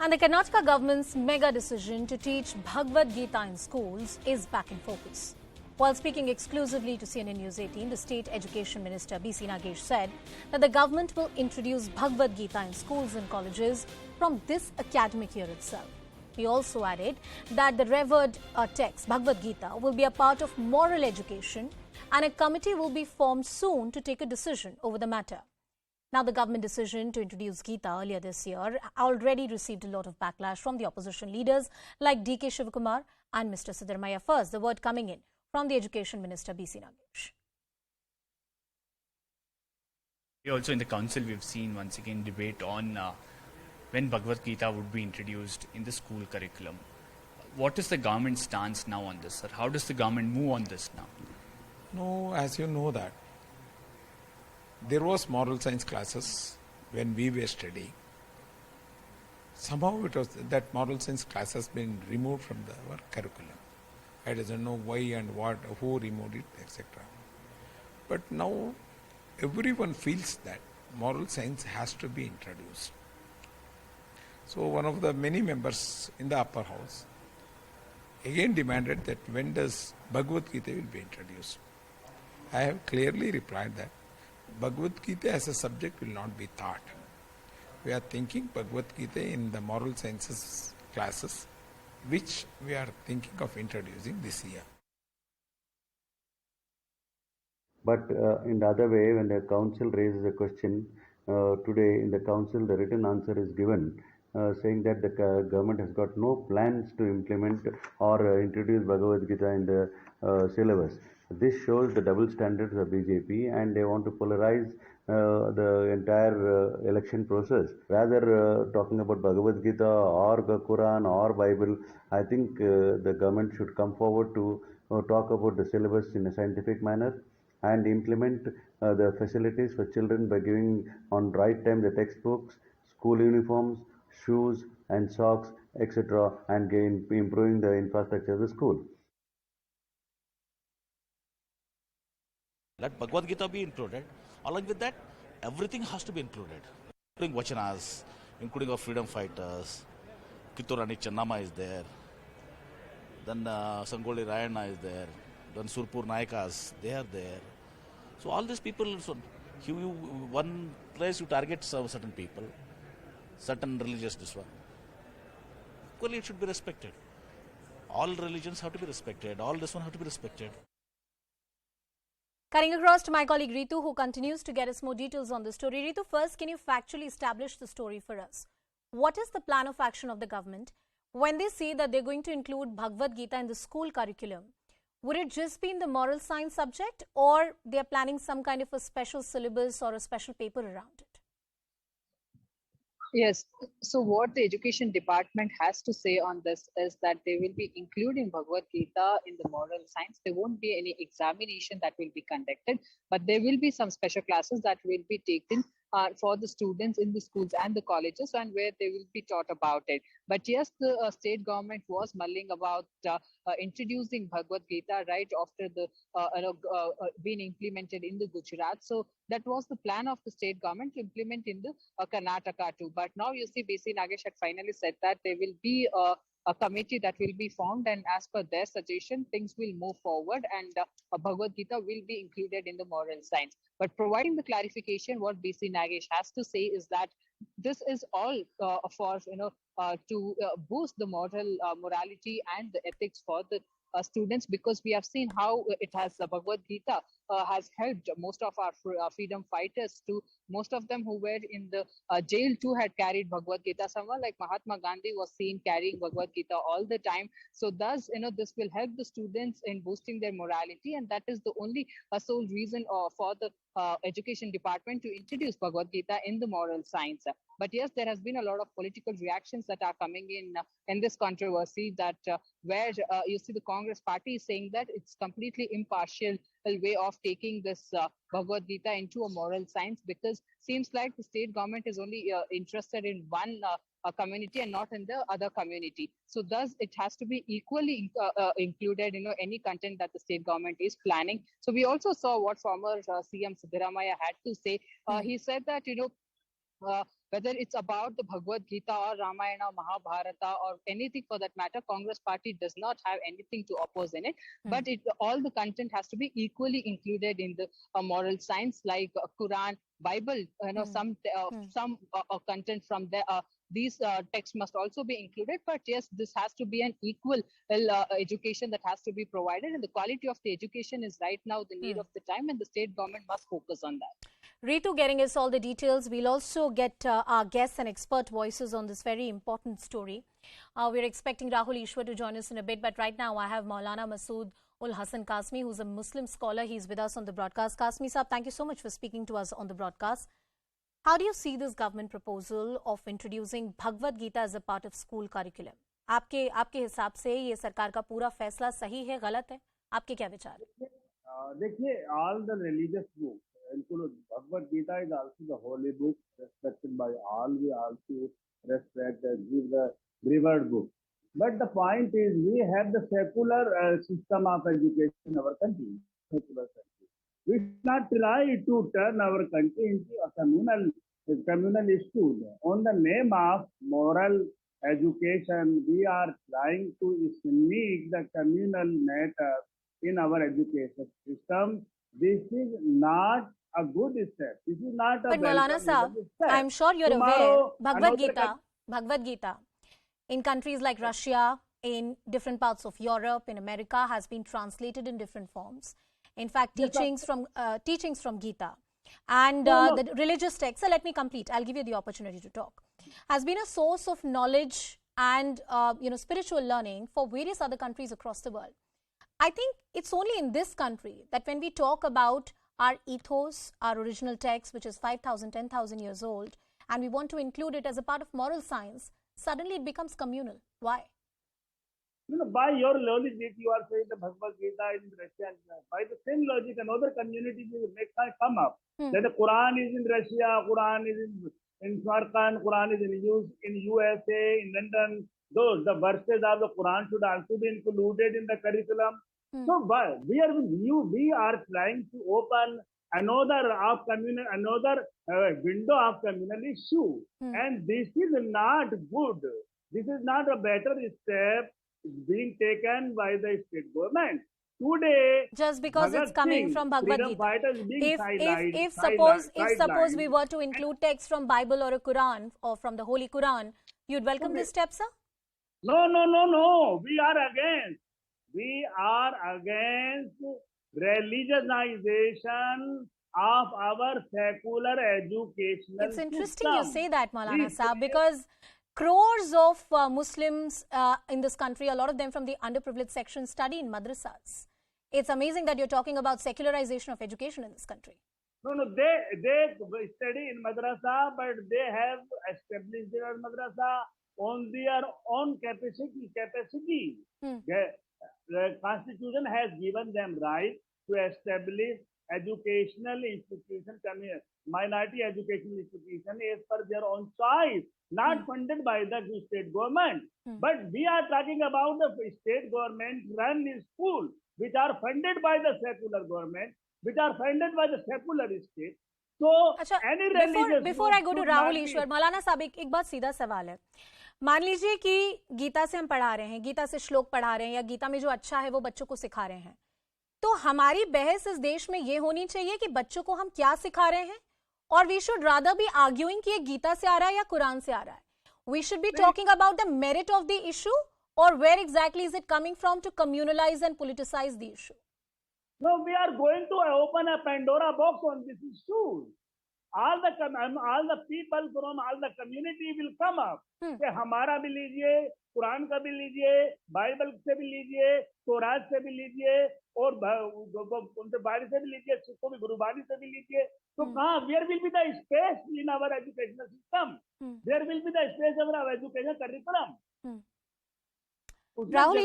And the Karnataka government's mega decision to teach Bhagavad Gita in schools is back in focus. While speaking exclusively to CNN News 18, the State Education Minister B.C. Nagesh said that the government will introduce Bhagavad Gita in schools and colleges from this academic year itself. He also added that the revered text, Bhagavad Gita, will be a part of moral education and a committee will be formed soon to take a decision over the matter. Now, the government decision to introduce Gita earlier this year already received a lot of backlash from the opposition leaders like D.K. Shivakumar and Mr. Siddaramaiah. First, the word coming in from the Education Minister B.C. Nagesh. Also in the council, we've seen once again debate on when Bhagavad Gita would be introduced in the school curriculum. What is the government stance now on this, sir? How does the government move on this now? No, as you know that there was moral science classes when we were studying. Somehow it was that moral science class has been removed from our curriculum. I don't know why and what, who removed it, etc. But now everyone feels that moral science has to be introduced. So one of the many members in the upper house again demanded that when does Bhagavad Gita will be introduced. I have clearly replied that Bhagavad Gita as a subject will not be taught. We are thinking Bhagavad Gita in the moral sciences classes, which we are thinking of introducing this year. But in the other way, when the council raises a question, today in the council the written answer is given saying that the government has got no plans to implement or introduce Bhagavad Gita in the syllabus. This shows the double standards of BJP, and they want to polarize the entire election process. Rather talking about Bhagavad Gita or the Quran or Bible, I think the government should come forward to talk about the syllabus in a scientific manner and implement the facilities for children by giving on right time the textbooks, school uniforms, shoes and socks, etc., and improving the infrastructure of the school. Let Bhagavad Gita be included. Along with that, everything has to be included, including Vachanas, including our freedom fighters. Kitturani Channama is there. Then Sangoli Rayana is there. Then Surpur Naikas, they are there. So all these people, one place you target certain people, certain religious this one. Equally it should be respected. All religions have to be respected. All this one have to be respected. Cutting across to my colleague Ritu, who continues to get us more details on the story. Ritu, first, can you factually establish the story for us? What is the plan of action of the government when they say that they're going to include Bhagavad Gita in the school curriculum? Would it just be in the moral science subject, or they're planning some kind of a special syllabus or a special paper around it? Yes. So what the education department has to say on this is that they will be including Bhagavad Gita in the moral science. There won't be any examination that will be conducted, but there will be some special classes that will be taken for the students in the schools and the colleges, and where they will be taught about it. But yes, the state government was mulling about introducing Bhagavad Gita right after the being implemented in the Gujarat. So that was the plan of the state government to implement in the Karnataka too. But now you see, B.C. Nagesh had finally said that there will be a committee that will be formed, and as per their suggestion, things will move forward, and Bhagavad Gita will be included in the moral science. But providing the clarification, what B.C. Nagesh has to say is that this is all for to boost the morality and the ethics for the students, because we have seen how it has Bhagavad Gita has helped most of our freedom fighters too. Most of them who were in the jail too had carried Bhagavad Gita. Someone like Mahatma Gandhi was seen carrying Bhagavad Gita all the time. So thus, this will help the students in boosting their morality, and that is the only sole reason for the education department to introduce Bhagavad Gita in the moral science. But yes, there has been a lot of political reactions that are coming in this controversy, that where you see the Congress party is saying that it's completely impartial way of taking this Bhagavad Gita into a moral science, because seems like the state government is only interested in one community and not in the other community. So thus it has to be equally included, any content that the state government is planning. So we also saw what former CM Siddaramaiah had to say. He said that, whether it's about the Bhagavad Gita or Ramayana, Mahabharata, or anything for that matter. Congress party does not have anything to oppose in it, but all the content has to be equally included in the moral science, like Quran, Bible. Some content from there. These texts must also be included, but yes, this has to be an equal education that has to be provided, and the quality of the education is right now the need of the time, and the state government must focus on that. Ritu getting us all the details. We'll also get our guests and expert voices on this very important story. We're expecting Rahul Ishwar to join us in a bit, but right now I have Maulana Masood ul Hasan Kasmi, who's a Muslim scholar. He's with us on the broadcast. Kasmi Saab, thank you so much for speaking to us on the broadcast. How do you see this government proposal of introducing Bhagavad Gita as a part of school curriculum? आपके हिसाब से ये सरकार का पूरा फैसला सही है, गलत है? आपके क्या विचार है? देखिए, all the religious books, including Bhagavad Gita, is also the holy book, respected by all. We also respect and give the revered book. But the point is, we have the secular system of education in our country. Secular country. We should not try to turn our country into a communal school. On the name of moral education, we are trying to sneak the communal matter in our education system. This is not a good step. This is not a. But Maulana Saab, I'm sure you're aware, Bhagavad Gita, in countries like Russia, in different parts of Europe, in America, has been translated in different forms. In fact, teachings from Gita and the religious text. So let me complete. I'll give you the opportunity to talk. Has been a source of knowledge and spiritual learning for various other countries across the world. I think it's only in this country that when we talk about our ethos, our original text, which is 5,000, 10,000 years old, and we want to include it as a part of moral science, suddenly it becomes communal. Why? By your logic, you are saying the Bhagavad Gita is in Russia. By the same logic, another community will come up. That the Quran is in Russia, Quran is in Smartphone, Quran is in USA, in London. The verses of the Quran should also be included in the curriculum. So we are trying to open another window of communal issue, and this is not good. This is not a better step being taken by the state government. Today, just because it's coming from Bhagavad Gita. If suppose we were to include text from Bible or a Quran or from the Holy Quran, you'd welcome this step, sir? No. We are against religionization of our secular educational It's interesting system. you say that, Maulana Saab, because crores of Muslims in this country, a lot of them from the underprivileged section, study in madrasas. It's amazing that you're talking about secularization of education in this country. No, they study in madrasa, but they have established their madrasa on their own capacity. The Constitution has given them right to establish educational institution, minority educational institution as per their own choice, not funded by the state government. But we are talking about the state government run schools which are funded by the secular government, which are funded by the secular state. So, any religious before I go to Rahul Ishwar, Maulana Saab, एक बहुत सीधा सवाल है. मान लीजिए कि गीता से हम पढ़ा रहे हैं, गीता से श्लोक पढ़ा रहे हैं, या गीता में जो अच्छा है वो बच्चों को सिखा रहे हैं, तो हमारी बहस इस देश में ये होनी चाहिए कि बच्चों को हम क्या सिखा रहे हैं, और we should rather be arguing कि ये गीता से आ रहा है या कुरान से आ रहा है. We should be talking about the merit of the issue, or where exactly is it coming from to communalize and politicize the issue? No, we are going to open a Pandora box on this issue. All the people from all the community will come up. कि हमारा भी लीजिए, कुरान का भी लीजिए, Bible से भी लीजिए, तौरात से भी लीजिए, और उनसे बारी से भी लीजिए, सिखों की गुरुबानी से भी लीजिए. तो कहाँ? Where will be the space in our educational system? There will be the space in our educational curriculum. Rahul